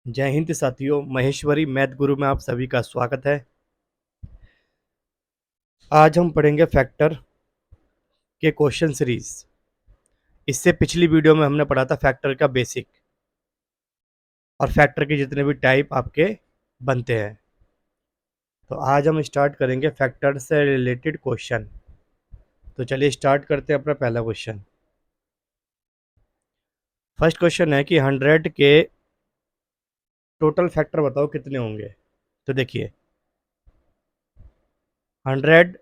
जय हिंद साथियों, महेश्वरी मैथ गुरु में आप सभी का स्वागत है। आज हम पढ़ेंगे फैक्टर के क्वेश्चन सीरीज। इससे पिछली वीडियो में हमने पढ़ा था फैक्टर का बेसिक और फैक्टर के जितने भी टाइप आपके बनते हैं। तो आज हम स्टार्ट करेंगे फैक्टर से रिलेटेड क्वेश्चन। तो चलिए स्टार्ट करते हैं अपना पहला क्वेश्चन। फर्स्ट क्वेश्चन है कि 100 के टोटल फैक्टर बताओ कितने होंगे। तो देखिए 100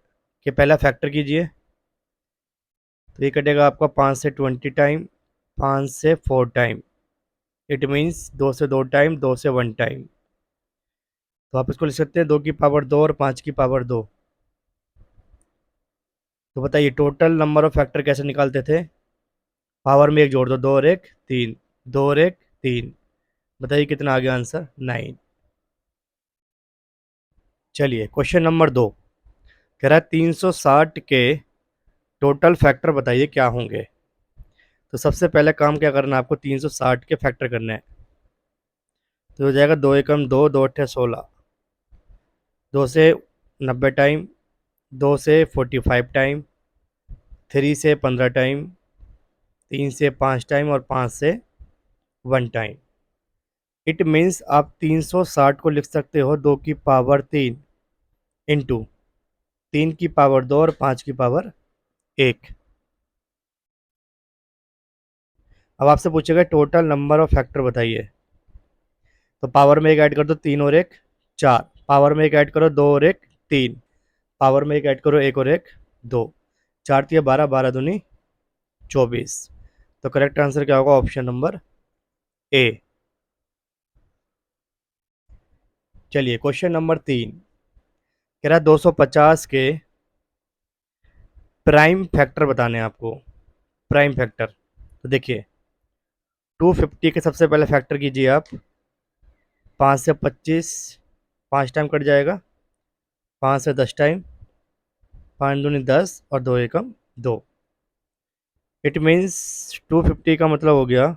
के पहला फैक्टर कीजिए। तो ये कटेगा आपका 5 से 20 टाइम, 5 से 4 टाइम, इट मीन्स 2 से 2 टाइम, 2 से 1 टाइम। तो आप इसको लिख सकते हैं 2 की पावर 2 और 5 की पावर 2। तो बताइए टोटल नंबर ऑफ फैक्टर कैसे निकालते थे। पावर में एक जोड़ दो, 2 और 1 3, 2 और 1 3। बताइए कितना आ गया आंसर, 9। चलिए क्वेश्चन नंबर 2 कह रहा है 360 के टोटल फैक्टर बताइए क्या होंगे। तो सबसे पहले काम क्या करना है आपको, 360 के फैक्टर करने हैं। तो हो जाएगा 2 एकम 2, 2 अट्ठे 16, 2 से 90 टाइम, 2 से 45 टाइम, 3 से 15 टाइम, 3 से 5 टाइम और 5 से 1 टाइम। इट मीन्स आप 360 को लिख सकते हो 2 की पावर 3 इंटू 3 की पावर 2 और 5 की पावर 1। अब आपसे पूछेगा टोटल नंबर ऑफ फैक्टर बताइए। तो पावर में एक ऐड कर दो, 3 और 1 4, पावर में एक ऐड करो, 2 और 1 3, पावर में एक ऐड करो, 1 और 1 2, 4 तिया 12, 12 दूनी 24। तो करेक्ट आंसर क्या होगा, ऑप्शन नंबर ए। चलिए क्वेश्चन नंबर 3 कह रहा है 250 के प्राइम फैक्टर बताने हैं आपको। प्राइम फैक्टर तो देखिए 250 के सबसे पहले फैक्टर कीजिए आप। 5 से 25, 5 टाइम कट जाएगा, 5 से 10 टाइम, 5 दूनी 10 और 2 एकम 2। इट मीन्स 250 का मतलब हो गया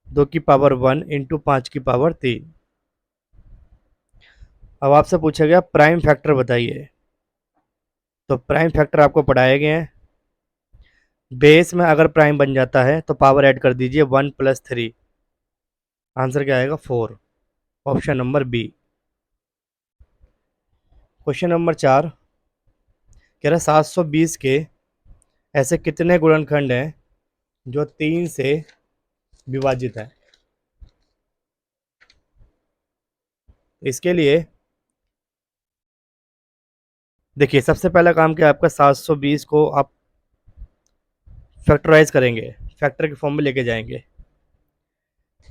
2 की पावर 1 इंटू 5 की पावर 3। अब आपसे पूछा गया प्राइम फैक्टर बताइए। तो प्राइम फैक्टर आपको पढ़ाए गए हैं। बेस में अगर प्राइम बन जाता है तो पावर ऐड कर दीजिए 1 प्लस 3। आंसर क्या आएगा, 4। Option number B. Question number 4 कह रहा है 720 के ऐसे कितने गुणनखंड हैं जो 3 से विभाजित है। इसके लिए देखिए सबसे पहला काम क्या है आपका, 720 को आप फैक्टराइज करेंगे, फैक्टर के फॉर्म में लेके जाएंगे।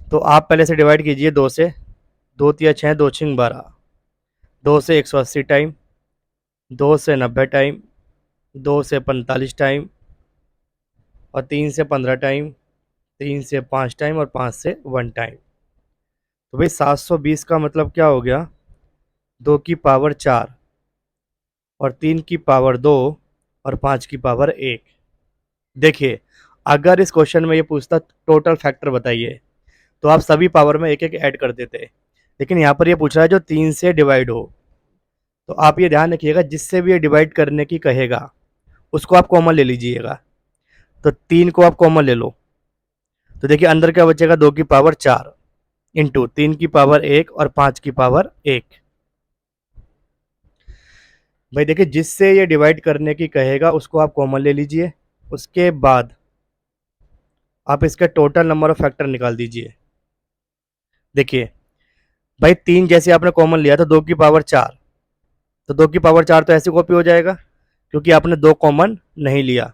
तो आप पहले से डिवाइड कीजिए 2 से, 2 तिया 6, 2 छिंग 12, 2 से 180 टाइम, 2 से 90 टाइम, 2 से 45 टाइम और 3 से 15 टाइम, 3 से 5 टाइम और 5 से 1 टाइम। तो भाई 720 का मतलब क्या हो गया, 2 की पावर 4 और 3 की पावर 2 और 5 की पावर 1। देखिए अगर इस क्वेश्चन में ये पूछता टोटल फैक्टर बताइए तो आप सभी पावर में एक एक ऐड कर देते। लेकिन यहाँ पर ये पूछ रहा है जो 3 से डिवाइड हो। तो आप ये ध्यान रखिएगा जिससे भी ये डिवाइड करने की कहेगा उसको आप कॉमन ले लीजिएगा। तो 3 को आप कॉमन ले लो। तो देखिए अंदर क्या बचेगा, 2 की पावर 4 इंटू 3 की पावर 1 और 5 की पावर 1। भाई देखिए जिससे ये डिवाइड करने की कहेगा उसको आप कॉमन ले लीजिए। उसके बाद आप इसका टोटल नंबर ऑफ फैक्टर निकाल दीजिए। देखिए भाई 3 जैसे आपने कॉमन लिया तो 2 की पावर 4, तो 2 की पावर 4 तो ऐसे कॉपी हो जाएगा क्योंकि आपने 2 कॉमन नहीं लिया।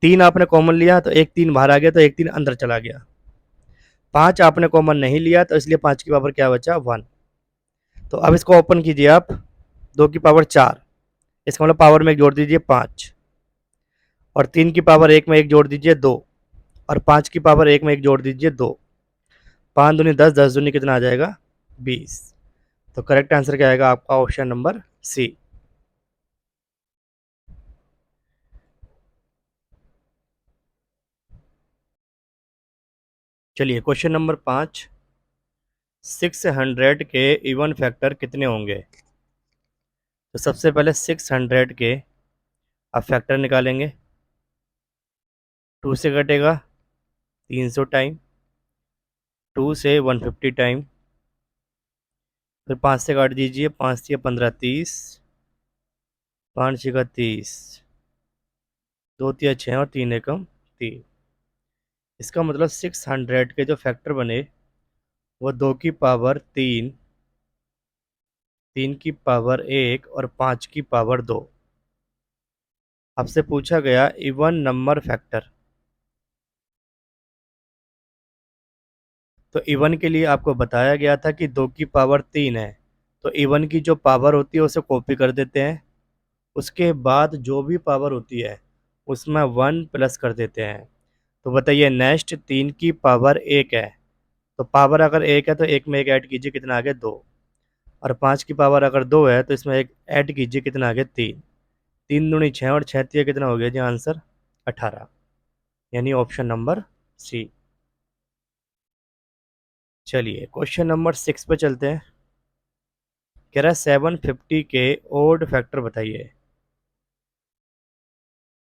3 आपने कॉमन लिया तो एक 3 बाहर आ गया, तो एक 3 अंदर चला गया। 5 आपने कॉमन नहीं लिया तो इसलिए 5 की पावर क्या बचा, 1। तो अब इसको ओपन कीजिए आप, 2 की पावर 4, इसका मतलब पावर में एक जोड़ दीजिए 5 और 3 की पावर 1 में एक जोड़ दीजिए 2 और 5 की पावर 1 में एक जोड़ दीजिए 2। 5 दूनी 10, 10 दूनी कितना आ जाएगा, 20। तो करेक्ट आंसर क्या आएगा आपका, ऑप्शन नंबर सी। चलिए क्वेश्चन नंबर 5 600 के इवन फैक्टर कितने होंगे? तो सबसे पहले 600 के आप फैक्टर निकालेंगे। 2 से कटेगा 300 टाइम, 2 से 150 टाइम, फिर 5 से काट दीजिए, 5 से 15 30, 5 छः 30, 2 तिया 6 और 3 एकम 3। इसका मतलब 600 के जो फैक्टर बने वो 2 की पावर 3, 3 की पावर 1 और 5 की पावर 2। आपसे पूछा गया इवन नंबर फैक्टर। तो इवन के लिए आपको बताया गया था कि 2 की पावर 3 है, तो इवन की जो पावर होती है उसे कॉपी कर देते हैं, उसके बाद जो भी पावर होती है उसमें 1 प्लस कर देते हैं। तो बताइए नेक्स्ट 3 की पावर 1 है, तो पावर अगर 1 है तो एक में एक ऐड कीजिए, कितना आ गया 2। और 5 की पावर अगर 2 है तो इसमें एक ऐड कीजिए, कितना आ गया 3। 3 दूनी 6 और 6 तिया कितना हो गया जी आंसर 18, यानी ऑप्शन नंबर सी। चलिए क्वेश्चन नंबर 6 पे चलते हैं। कह रहा है 750 के ओड फैक्टर बताइए।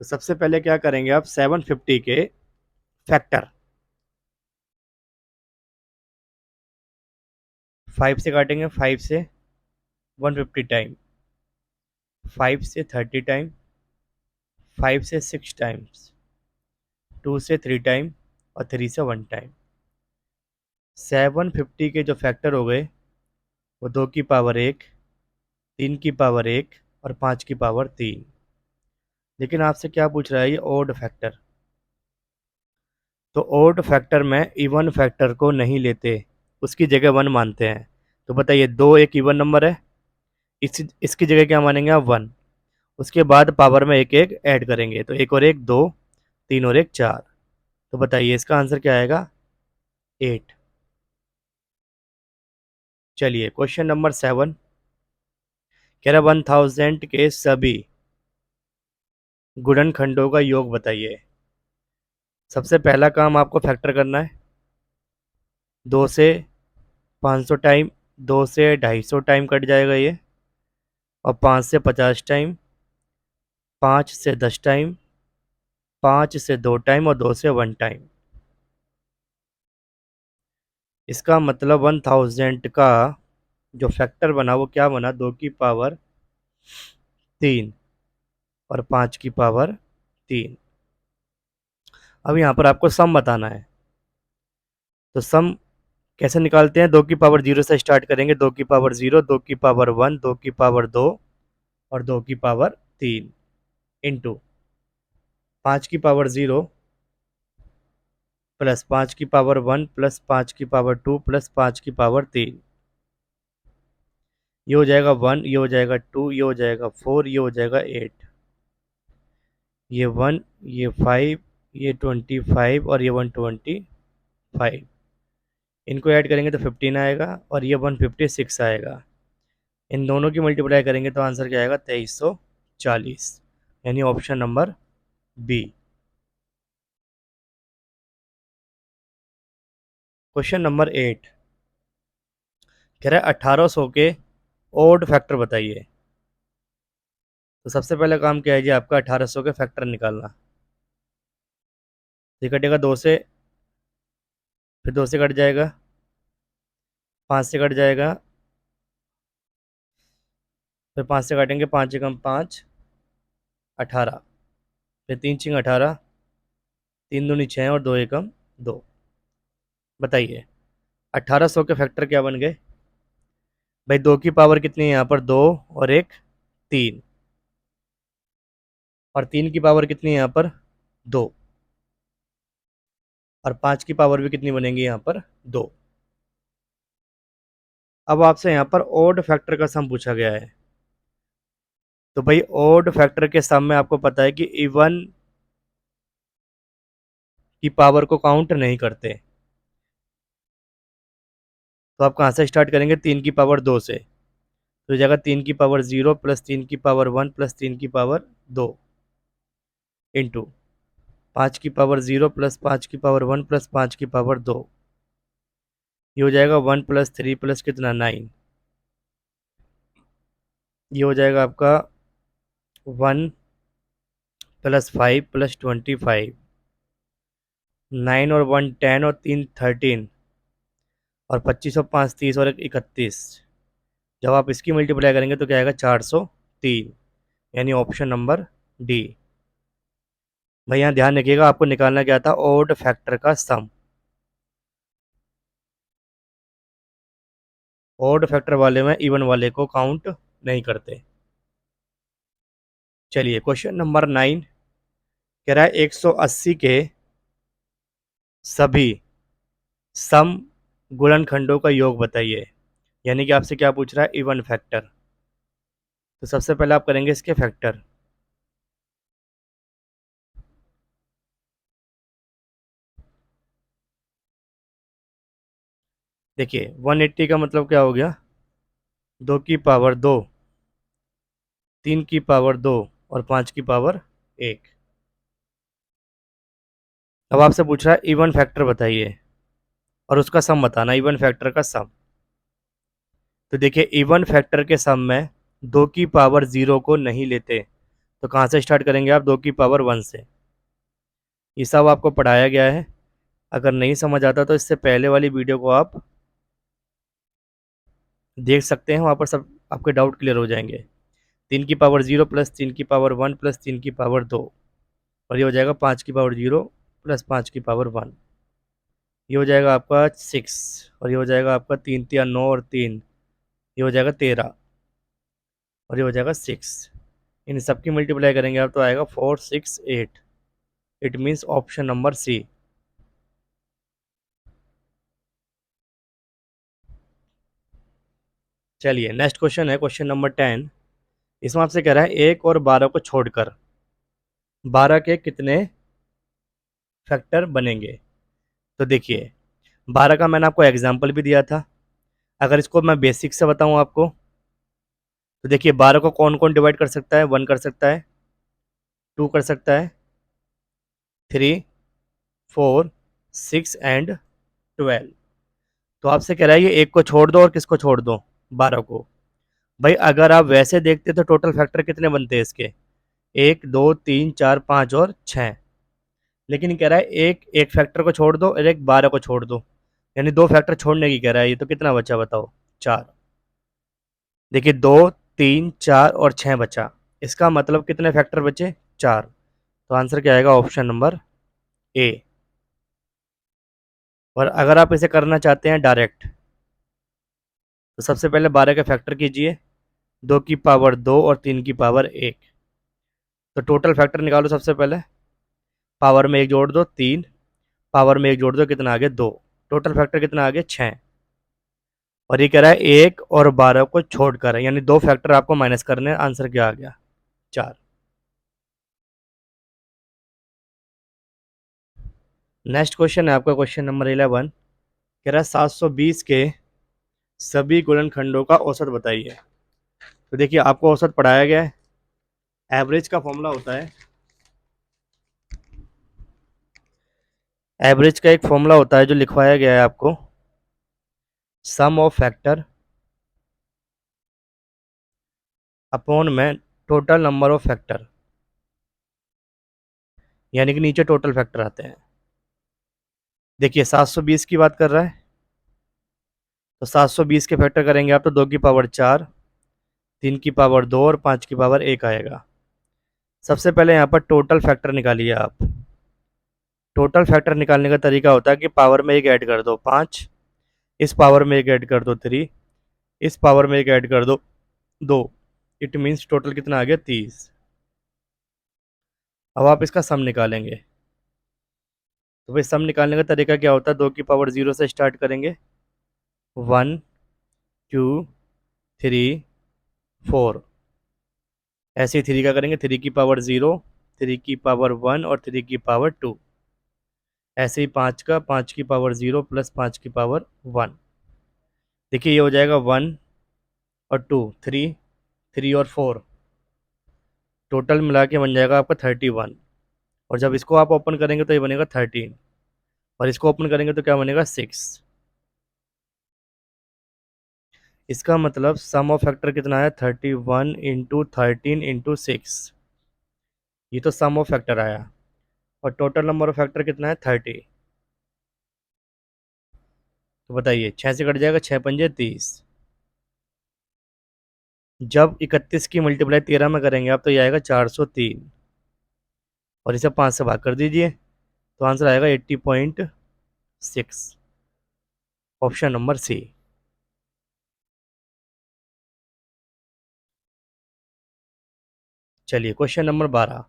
तो सबसे पहले क्या करेंगे आप, 750 के फैक्टर 5 से काटेंगे, 5 से 150 टाइम, 5 से 30 टाइम, 5 से 6 टाइम्स, 2 से 3 टाइम और 3 से 1 टाइम। 750 के जो फैक्टर हो गए वो 2 की पावर 1, 3 की पावर 1 और 5 की पावर 3। लेकिन आपसे क्या पूछ रहा है ये ओड फैक्टर। तो ओड फैक्टर में इवन फैक्टर को नहीं लेते, उसकी जगह 1 मानते हैं। तो बताइए 2 एक इवन नंबर है, इसकी जगह क्या मानेंगे आप 1। उसके बाद पावर में एक एक ऐड करेंगे, तो 1 और 1 2, 3 और 1 4। तो बताइए इसका आंसर क्या आएगा 8। चलिए क्वेश्चन नंबर 7 कह रहा 1000 के सभी गुणनखंडों का योग बताइए। सबसे पहला काम आपको फैक्टर करना है। 2 से 500 टाइम, 2 से 250 टाइम कट जाएगा ये, और 5 से 50 टाइम, 5 से 10 टाइम, 5 से 2 टाइम और 2 से 1 टाइम। इसका मतलब 1000 का जो फैक्टर बना वो क्या बना, 2 की पावर 3 और 5 की पावर 3। अब यहाँ पर आपको सम बताना है। तो सम कैसे निकालते हैं, 2 की पावर 0 से स्टार्ट करेंगे, 2 की पावर 0, 2 की पावर 1, 2 की पावर 2 और 2 की पावर 3 इंटू 5 की पावर 0 प्लस 5 की पावर 1 प्लस 5 की पावर 2 प्लस 5 की पावर 3। ये हो जाएगा 1, ये हो जाएगा 2, ये हो जाएगा 4, ये हो जाएगा 8, ये 1, ये 5, ये 25 और ये 125। इनको ऐड करेंगे तो 15 आएगा और ये 156 आएगा। इन दोनों की मल्टीप्लाई करेंगे तो आंसर क्या आएगा 2340, यानी option number B. Question number 8 कह रहा है 1800 के ओड फैक्टर बताइए। तो सबसे पहले काम क्या है जी आपका 1800 के फैक्टर निकालना। ये कटेगा 2 से, फिर 2 से कट जाएगा, 5 से कट जाएगा, फिर 5 से काटेंगे, 5 एकम 5 18, फिर 3 चिंग 18, 3 दूनी 6 और 2 एकम 2। बताइए 1800 के फैक्टर क्या बन गए भाई। 2 की पावर कितनी है यहाँ पर 2 और एक 3, और 3 की पावर कितनी है यहाँ पर 2, और 5 की पावर भी कितनी बनेगी यहाँ पर 2। अब आपसे यहाँ पर ओड फैक्टर का सम पूछा गया है। तो भाई ओड फैक्टर के सम में आपको पता है कि इवन की पावर को काउंट नहीं करते। तो आप कहाँ से स्टार्ट करेंगे, 3 की पावर 2 से, तो हो जाएगा 3 की पावर 0 प्लस 3 की पावर 1 प्लस 3 की पावर 2 इंटू 5 की पावर 0 प्लस 5 की पावर 1 प्लस 5 की पावर 2। ये हो जाएगा 1 + 3 प्लस कितना 9। ये हो जाएगा आपका 1 + 5 + 25। 9 और 1 10 और 3 13 और 25 और 5 30 और 31। जब आप इसकी मल्टीप्लाई करेंगे तो क्या आएगा 403, यानी ऑप्शन नंबर डी। भाई यहाँ ध्यान रखिएगा, आपको निकालना क्या था, ओड फैक्टर का सम। ओड फैक्टर वाले में इवन वाले को काउंट नहीं करते। चलिए क्वेश्चन नंबर 9 कह रहा है 180 के सभी सम गुणनखंडों का योग बताइए। यानी कि आपसे क्या पूछ रहा है, इवन फैक्टर। तो सबसे पहले आप करेंगे इसके फैक्टर। देखिए 180 का मतलब क्या हो गया, 2 की पावर 2, 3 की पावर 2 और 5 की पावर 1। अब आपसे पूछ रहा है इवन फैक्टर बताइए और उसका सम बताना, इवन फैक्टर का सम। तो देखिए इवन फैक्टर के सम में 2 की पावर 0 को नहीं लेते, तो कहाँ से स्टार्ट करेंगे आप, 2 की पावर 1 से। ये सब आपको पढ़ाया गया है, अगर नहीं समझ आता तो इससे पहले वाली वीडियो को आप देख सकते हैं, वहाँ पर सब आपके डाउट क्लियर हो जाएंगे। 3 की पावर 0 प्लस 3 की पावर 1 प्लस 3 की पावर 2, और ये हो जाएगा 5 की पावर 0 प्लस 5 की पावर 1। ये हो जाएगा आपका 6, और ये हो जाएगा आपका 3 × 9 और 3, ये हो जाएगा 13, और ये हो जाएगा 6। इन सब की मल्टीप्लाई करेंगे आप तो आएगा 468। It means option number C. चलिए नेक्स्ट क्वेश्चन है क्वेश्चन नंबर 10। इसमें आपसे कह रहा है 1 और 12 को छोड़कर 12 के कितने फैक्टर बनेंगे। तो देखिए 12 का मैंने आपको एग्जाम्पल भी दिया था। अगर इसको मैं बेसिक से बताऊं आपको, तो देखिए 12 को कौन कौन डिवाइड कर सकता है, 1 कर सकता है, 2 कर सकता है, 3, 4, 6 एंड 12। तो आपसे कह रहा है ये एक को छोड़ दो और किसको छोड़ दो, 12 को। भाई अगर आप वैसे देखते तो टोटल फैक्टर कितने बनते हैं इसके, 1 2 3 4 5 और 6। लेकिन कह रहा है एक एक फैक्टर को छोड़ दो और एक 12 को छोड़ दो, यानी 2 फैक्टर छोड़ने की कह रहा है। ये तो कितना बचा बताओ, 4। देखिए 2 3 4 और 6 बचा, इसका मतलब कितने फैक्टर बचे, 4। तो आंसर क्या आएगा, ऑप्शन नंबर ए। और अगर आप इसे करना चाहते हैं डायरेक्ट, तो सबसे पहले 12 के फैक्टर कीजिए, 2 की पावर 2 और 3 की पावर 1। तो टोटल फैक्टर निकालो सबसे पहले, पावर में एक जोड़ दो 3, पावर में एक जोड़ दो कितना आ गया 2, टोटल फैक्टर कितना आ गया 6। और ये कह रहा है 1 और 12 को छोड़कर है, यानी 2 फैक्टर आपको माइनस करने, आंसर क्या आ गया 4। नेक्स्ट क्वेश्चन है आपका क्वेश्चन नंबर 11। कह रहा है 720 के सभी गुणनखंडों का औसत बताइए। तो देखिए आपको औसत पढ़ाया गया है, एवरेज का फॉर्मूला होता है, एवरेज का एक फॉर्मूला होता है जो लिखवाया गया है आपको, सम ऑफ फैक्टर अपॉन में टोटल नंबर ऑफ फैक्टर, यानी कि नीचे टोटल फैक्टर आते हैं। देखिए 720 की बात कर रहा है, तो 720 के फैक्टर करेंगे आप तो 2 की पावर 4, 3 की पावर 2 और 5 की पावर 1 आएगा। सबसे पहले यहाँ पर टोटल फैक्टर निकालिए आप। टोटल फैक्टर निकालने का तरीका होता है कि पावर में एक ऐड कर दो 5, इस पावर में एक ऐड कर दो 3, इस पावर में एक ऐड कर दो 2। इट मीन्स टोटल कितना आ गया 30। अब आप इसका सम निकालेंगे, तो भाई सम निकालने का तरीका क्या होता है, 2 की पावर 0 से स्टार्ट करेंगे, 1 2 3 4, ऐसे ही 3 का करेंगे, 3 की पावर 0, 3 की पावर 1 और 3 की पावर 2। ऐसे ही 5 का, 5 की पावर 0 प्लस 5 की पावर 1। देखिए ये हो जाएगा 1 और 2, 3 3 और 4, टोटल मिला के बन जाएगा आपका 31। और जब इसको आप ओपन करेंगे तो ये बनेगा 13, और इसको ओपन करेंगे तो क्या बनेगा 6। इसका मतलब सम ऑफ फैक्टर कितना है 31 इंटू 13 इंटू 6। ये तो सम ऑफ फैक्टर आया। और टोटल नंबर ऑफ फैक्टर कितना है 30। तो बताइए 6 से कट जाएगा, 6 पंजे 30। जब 31 की मल्टीप्लाई 13 में करेंगे आप तो ये आएगा 403। और इसे 5 से भाग कर दीजिए तो आंसर आएगा 80.6। Option number C. चलिए क्वेश्चन नंबर 12।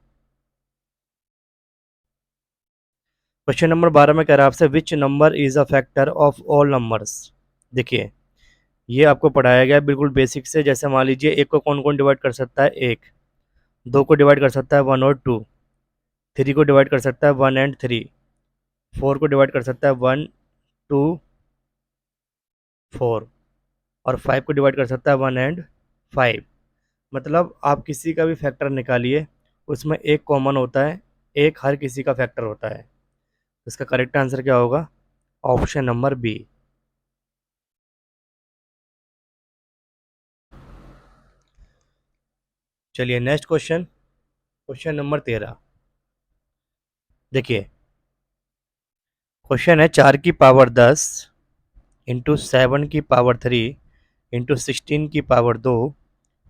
क्वेश्चन नंबर 12 में कह रहा है आपसे which number is a factor of all numbers. देखिए ये आपको पढ़ाया गया है बिल्कुल बेसिक से। जैसे मान लीजिए एक को कौन कौन डिवाइड कर सकता है, एक। दो को डिवाइड कर सकता है 1 और 2। थ्री को डिवाइड कर सकता है 1 और 3। फोर को डिवाइड कर सकता है 1, 2, 4। और 5 को डिवाइड कर सकता है 1 और 5। मतलब आप किसी का भी फैक्टर निकालिए, उसमें एक कॉमन होता है, एक हर किसी का फैक्टर होता है। इसका करेक्ट आंसर क्या होगा? Option number B. चलिए नेक्स्ट क्वेश्चन, क्वेश्चन नंबर 13। देखिए क्वेश्चन है 4 की पावर 10 इंटू 7 की पावर 3 इंटू 16 की पावर 2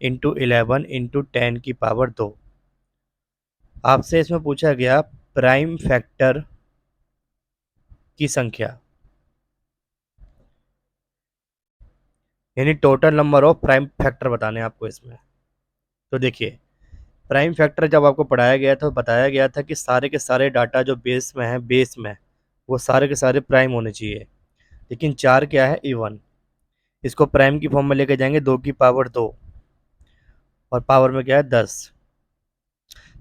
इंटू 11 इंटू 10 की पावर 2। आपसे इसमें पूछा गया प्राइम फैक्टर की संख्या, यानी total number of prime factor बताने हैं आपको इसमें। तो देखिए प्राइम फैक्टर जब आपको पढ़ाया गया था तो बताया गया था कि सारे के सारे डाटा जो बेस में है, बेस में वो सारे के सारे प्राइम होने चाहिए। लेकिन 4 क्या है? इवन। इसको प्राइम की फॉर्म में लेके जाएंगे 2 की पावर 2। और पावर में क्या है? 10।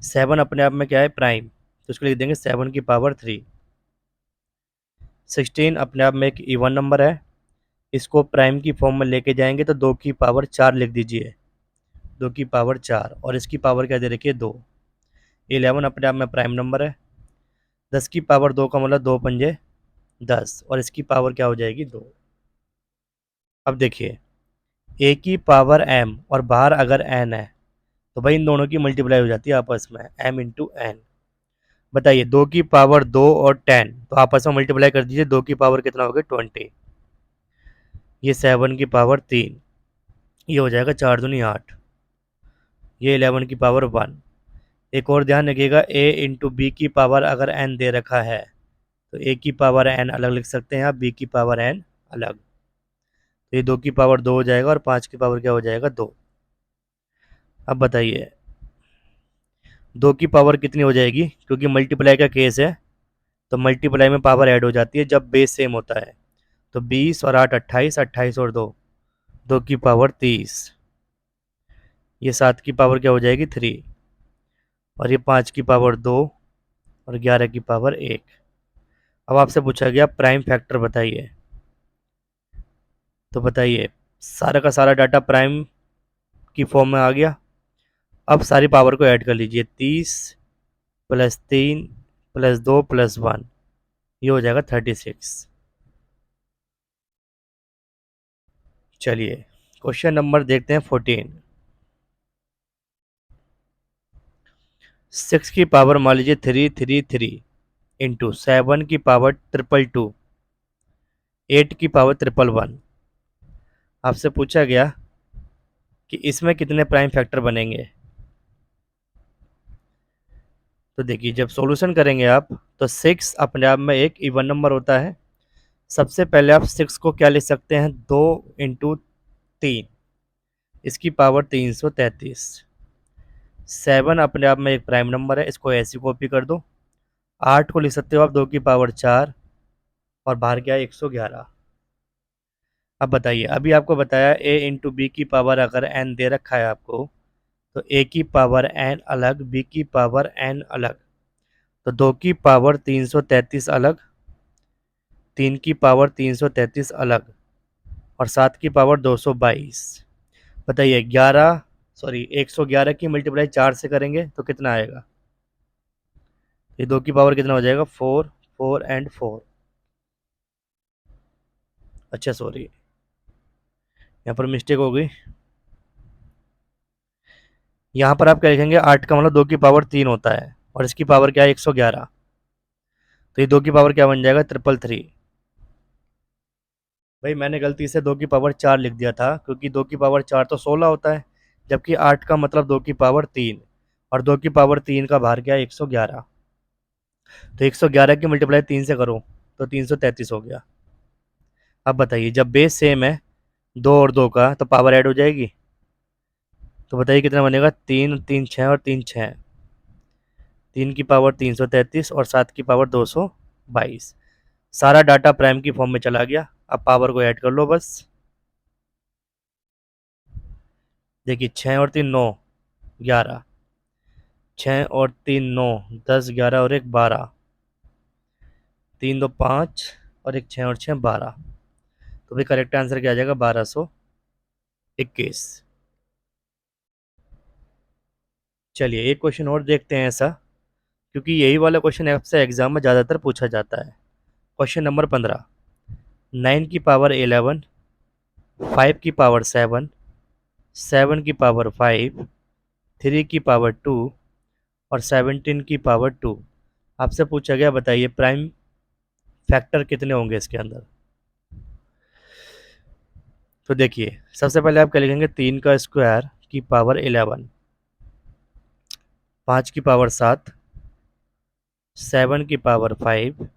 7 अपने आप में क्या है? प्राइम। तो इसको लिख देंगे 7 की पावर 3। 16 अपने आप में एक इवन नंबर है। इसको प्राइम की फॉर्म में लेके जाएंगे तो 2 की पावर 4 लिख दीजिए। 2 की पावर 4 और इसकी पावर क्या दे रखी है? 2। 11 अपने आप में प्राइम नंबर है। 10 की पावर 2 का मतलब 2 पंजे 10 और इसकी पावर क्या हो जाएगी? 2। अब देखिए ए की पावर एम और बाहर अगर एन है तो भाई इन दोनों की मल्टीप्लाई हो जाती है आपस में, एम इंटू एन। बताइए 2 की पावर 2 और 10 तो आपस में मल्टीप्लाई कर दीजिए, 2 की पावर कितना हो गया? 20। ये 7 की पावर 3, ये हो जाएगा 4 दूनी 8। ये 11 की पावर 1। एक और ध्यान रखिएगा, ए इंटू बी की पावर अगर एन दे रखा है तो ए की पावर एन अलग लिख सकते हैं आप, बी की पावर एन अलग। तो ये 2 की पावर 2 हो जाएगा और 5 की पावर क्या हो जाएगा? 2। अब बताइए 2 की पावर कितनी हो जाएगी? क्योंकि मल्टीप्लाई का केस है तो मल्टीप्लाई में पावर ऐड हो जाती है जब बेस सेम होता है। तो 20 और 8 28, 28 और 2, 2 की पावर 30। ये 7 की पावर क्या हो जाएगी? 3। और ये 5 की पावर 2 और 11 की पावर 1। अब आपसे पूछा गया प्राइम फैक्टर बताइए। तो बताइए सारा का सारा डाटा प्राइम की फॉर्म में आ गया। अब सारी पावर को ऐड कर लीजिए, 30 + 3 + 2 + 1, ये हो जाएगा 36। चलिए क्वेश्चन नंबर देखते हैं 14। 6 की पावर मान लीजिए 333 इंटू 7 की पावर 222 8 की पावर 111। आपसे पूछा गया कि इसमें कितने प्राइम फैक्टर बनेंगे। तो देखिए जब सॉल्यूशन करेंगे आप तो 6 अपने आप में एक इवन नंबर होता है। सबसे पहले आप 6 को क्या लिख सकते हैं? 2 इंटू 3, इसकी पावर 333। 7 अपने आप में एक प्राइम नंबर है, इसको ऐसी कॉपी कर दो। 8 को लिख सकते हो आप 2 की पावर 4 और बाहर क्या है? 111। अब बताइए अभी आपको बताया ए इंटू बी की पावर अगर एन दे रखा है आपको तो ए की पावर एन अलग, बी की पावर एन अलग। तो 2 की पावर 333 अलग, 3 की पावर 333 अलग और 7 की पावर 222। बताइए 111 की मल्टीप्लाई 4 से करेंगे तो कितना आएगा? ये 2 की पावर कितना हो जाएगा? 4, 4 एंड 4। अच्छा सॉरी, यहाँ पर मिस्टेक हो गई। यहाँ पर आप क्या लिखेंगे, 8 का मतलब 2 की पावर 3 होता है और इसकी पावर क्या है 111, तो ये 2 की पावर क्या बन जाएगा 333। भाई मैंने गलती से 2 की पावर 4 लिख दिया था, क्योंकि 2 की पावर 4 तो 16 होता है, जबकि 8 का मतलब 2 की पावर 3, और 2 की पावर 3 का भार क्या है 111। तो 111 की मल्टीप्लाई 3 से करो तो 333 हो गया। अब बताइए, जब बेस सेम है 2 और 2 का, तो पावर ऐड हो जाएगी। तो बताइए कितना बनेगा, 3 3 6 और 3 6, 3 की पावर 333 और 7 की पावर 222। सारा डाटा प्राइम की फॉर्म में चला गया। अब पावर को ऐड कर लो बस। देखिए 6 और 3 9, 11, 6 और 3 9, 10 11 और 1 12, 3 2 5 और 1 6 और 6 12। तो भाई करेक्ट आंसर क्या आ जाएगा, 1221। चलिए एक क्वेश्चन और देखते हैं ऐसा, क्योंकि यही वाला क्वेश्चन आपसे एग्जाम में ज़्यादातर पूछा जाता है। क्वेश्चन नंबर 15, 9 की पावर 11, 5 की पावर 7, 7 की पावर 5, 3 की पावर 2 और 17 की पावर 2। आपसे पूछा गया बताइए प्राइम फैक्टर कितने होंगे इसके अंदर। तो देखिए सबसे पहले आप क्या लिखेंगे, 3 का स्क्वायर की पावर 11, 5 की पावर 7, 7 की पावर 5,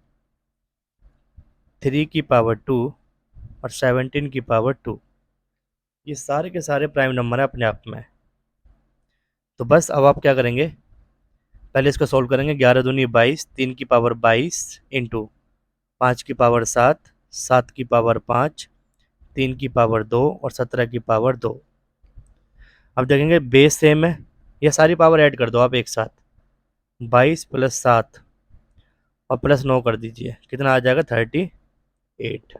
3 की पावर 2 और 17 की पावर 2। ये सारे के सारे प्राइम नंबर है अपने आप में। तो बस अब आप क्या करेंगे, पहले इसको सॉल्व करेंगे। 11 दूनी 22, 3 की पावर 22 इंटू 5 की पावर 7, 7 की पावर 5, 3 की पावर 2 और 17 की पावर 2। अब देखेंगे बेस सेम है, ये सारी पावर ऐड कर दो आप एक साथ। 22 प्लस 7 और प्लस 9 कर दीजिए, कितना आ जाएगा 38।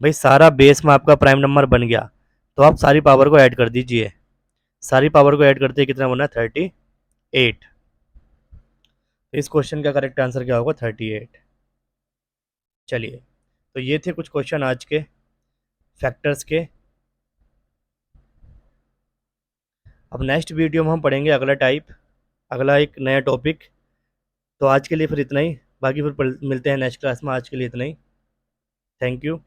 भाई सारा बेस में आपका प्राइम नंबर बन गया, तो आप सारी पावर को ऐड कर दीजिए। सारी पावर को ऐड करते ही कितना बना, 38। इस क्वेश्चन का करेक्ट आंसर क्या होगा, 38। चलिए, तो ये थे कुछ क्वेश्चन आज के फैक्टर्स के। अब नेक्स्ट वीडियो में हम पढ़ेंगे अगला टाइप, अगला एक नया टॉपिक। तो आज के लिए फिर इतना ही, बाकी फिर मिलते हैं नेक्स्ट क्लास में। आज के लिए इतना ही, थैंक यू।